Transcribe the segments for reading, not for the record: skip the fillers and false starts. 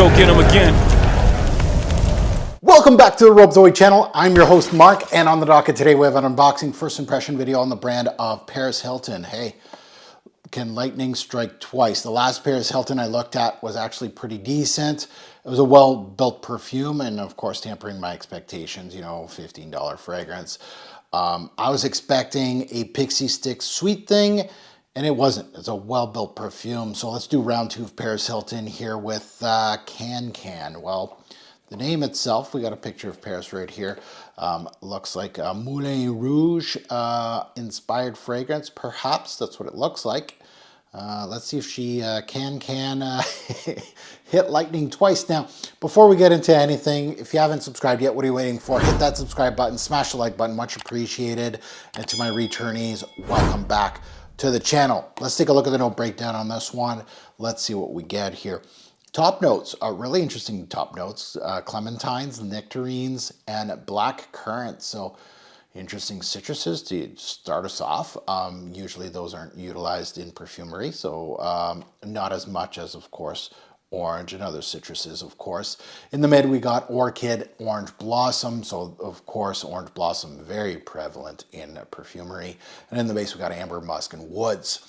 go get him again. Welcome back to the Rob Zoe channel. I'm your host Mark, and on the docket today we have an unboxing first impression video on the brand of Paris Hilton. Hey, can lightning strike twice? The last Paris Hilton I looked at was actually pretty decent. It was a well-built perfume, and of course tampering my expectations, you know, $15 fragrance. I was expecting a pixie stick sweet thing, and it wasn't. It's a well-built perfume. So let's do round two of Paris Hilton here with Can. Well, the name itself, we got a picture of Paris right here. Looks like a Moulin Rouge inspired fragrance. Perhaps that's what it looks like. Let's see if she can hit lightning twice. Now, before we get into anything, if you haven't subscribed yet, what are you waiting for? Hit that subscribe button, smash the like button, much appreciated. And to my returnees, welcome back to the channel. Let's take a look at the note breakdown on this one. Let's see what we get here. Top notes are really interesting. Top notes: clementines, nectarines, and black currant. So interesting citruses to start us off. Usually those aren't utilized in perfumery, so not as much as, of course, orange and other citruses, of course. In the mid, we got orchid, orange blossom. So, of course, orange blossom, very prevalent in perfumery. And in the base, we got amber, musk, and woods.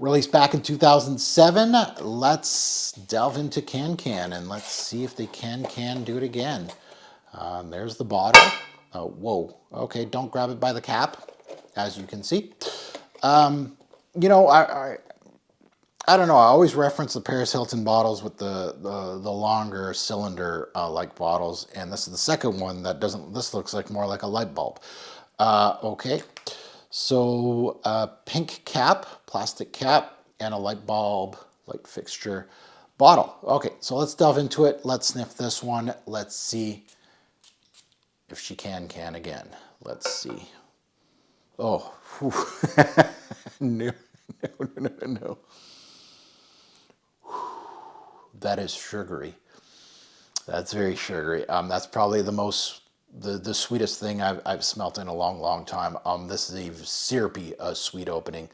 Released back in 2007, let's delve into Can and let's see if they can do it again. There's the bottle. Whoa, okay, don't grab it by the cap, as you can see. You know, I don't know, I always reference the Paris Hilton bottles with the longer cylinder like bottles, and this is the second one that doesn't, this looks like more like a light bulb. Okay. So pink cap, plastic cap, and a light bulb, light fixture bottle. Okay, so let's delve into it. Let's sniff this one. Let's see if she can again. Let's see. Oh, no. That is sugary. That's very sugary. That's probably the sweetest thing I've smelt in a long time. This is a syrupy sweet opening.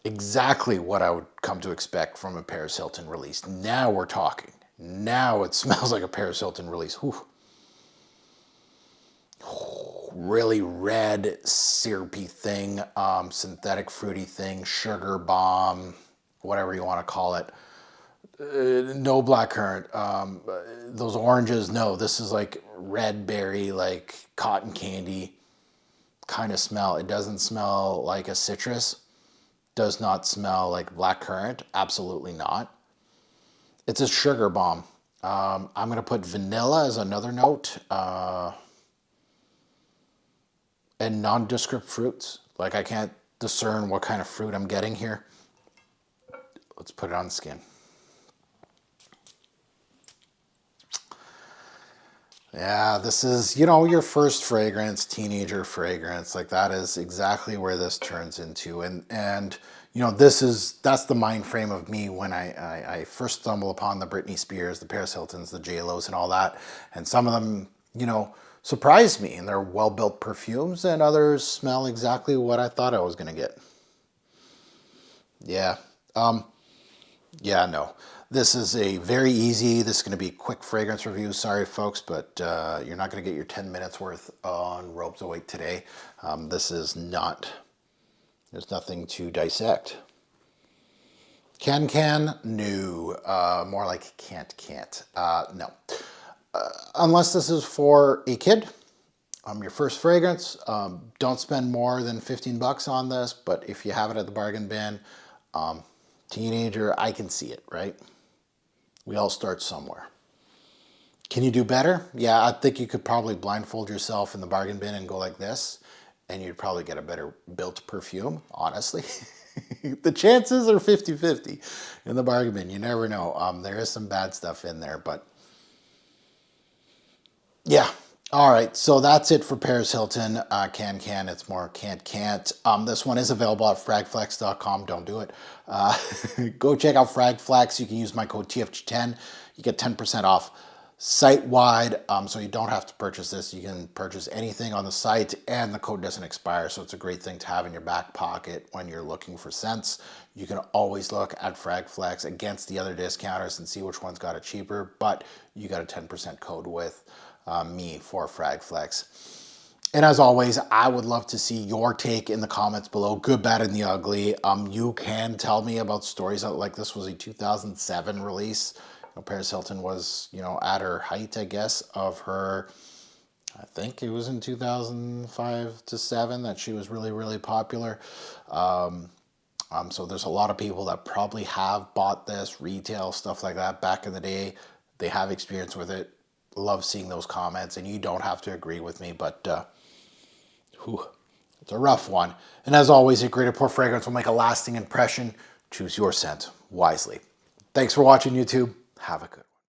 Exactly what I would come to expect from a Paris Hilton release. Now we're talking. Now it smells like a Paris Hilton release. Whew. Really red, syrupy thing, synthetic fruity thing, sugar bomb, whatever you want to call it. No black currant. Those oranges, no. This is like red berry, like cotton candy kind of smell. It doesn't smell like a citrus. Does not smell like black currant. Absolutely not. It's a sugar bomb. I'm going to put vanilla as another note. And nondescript fruits. Like I can't discern what kind of fruit I'm getting here. Let's put it on the skin. Yeah, this is, you know, your first fragrance, teenager fragrance. Like that is exactly where this turns into. And you know, that's the mind frame of me when I first stumble upon the Britney Spears, the Paris Hiltons, the J-Los and all that. And some of them, you know, surprised me. And they're well-built perfumes, and others smell exactly what I thought I was going to get. Yeah. Yeah, no. This is a very easy, this is going to be a quick fragrance review. Sorry, folks, but you're not going to get your 10 minutes worth on Rob Zoe today. This is not, there's nothing to dissect. Can, no. More like can't. No. Unless this is for a kid, your first fragrance, don't spend more than 15 bucks on this, but if you have it at the bargain bin, teenager, I can see it, right? We all start somewhere. Can you do better? Yeah, I think you could probably blindfold yourself in the bargain bin and go like this, and you'd probably get a better built perfume, honestly. The chances are 50-50 in the bargain bin. You never know. There is some bad stuff in there, but yeah. All right, so that's it for Paris Hilton. Can, it's more can't. This one is available at fragflex.com. Don't do it. Go check out Fragflex. You can use my code TFG10. You get 10% off site-wide, so you don't have to purchase this. You can purchase anything on the site, and the code doesn't expire, so it's a great thing to have in your back pocket when you're looking for scents. You can always look at Fragflex against the other discounters and see which one's got it cheaper, but you got a 10% code with me for Fragflex. And as always, I would love to see your take in the comments below, good, bad, and the ugly. You can tell me about stories like this was a 2007 release. Paris Hilton was, at her height, I guess, of her, I think it was in 2005 to 7 that she was really, really popular. So there's a lot of people that probably have bought this, retail, stuff like that back in the day. They have experience with it. Love seeing those comments, and you don't have to agree with me, but it's a rough one. And as always, a great pour fragrance will make a lasting impression. Choose your scent wisely. Thanks for watching, YouTube. Have a good one.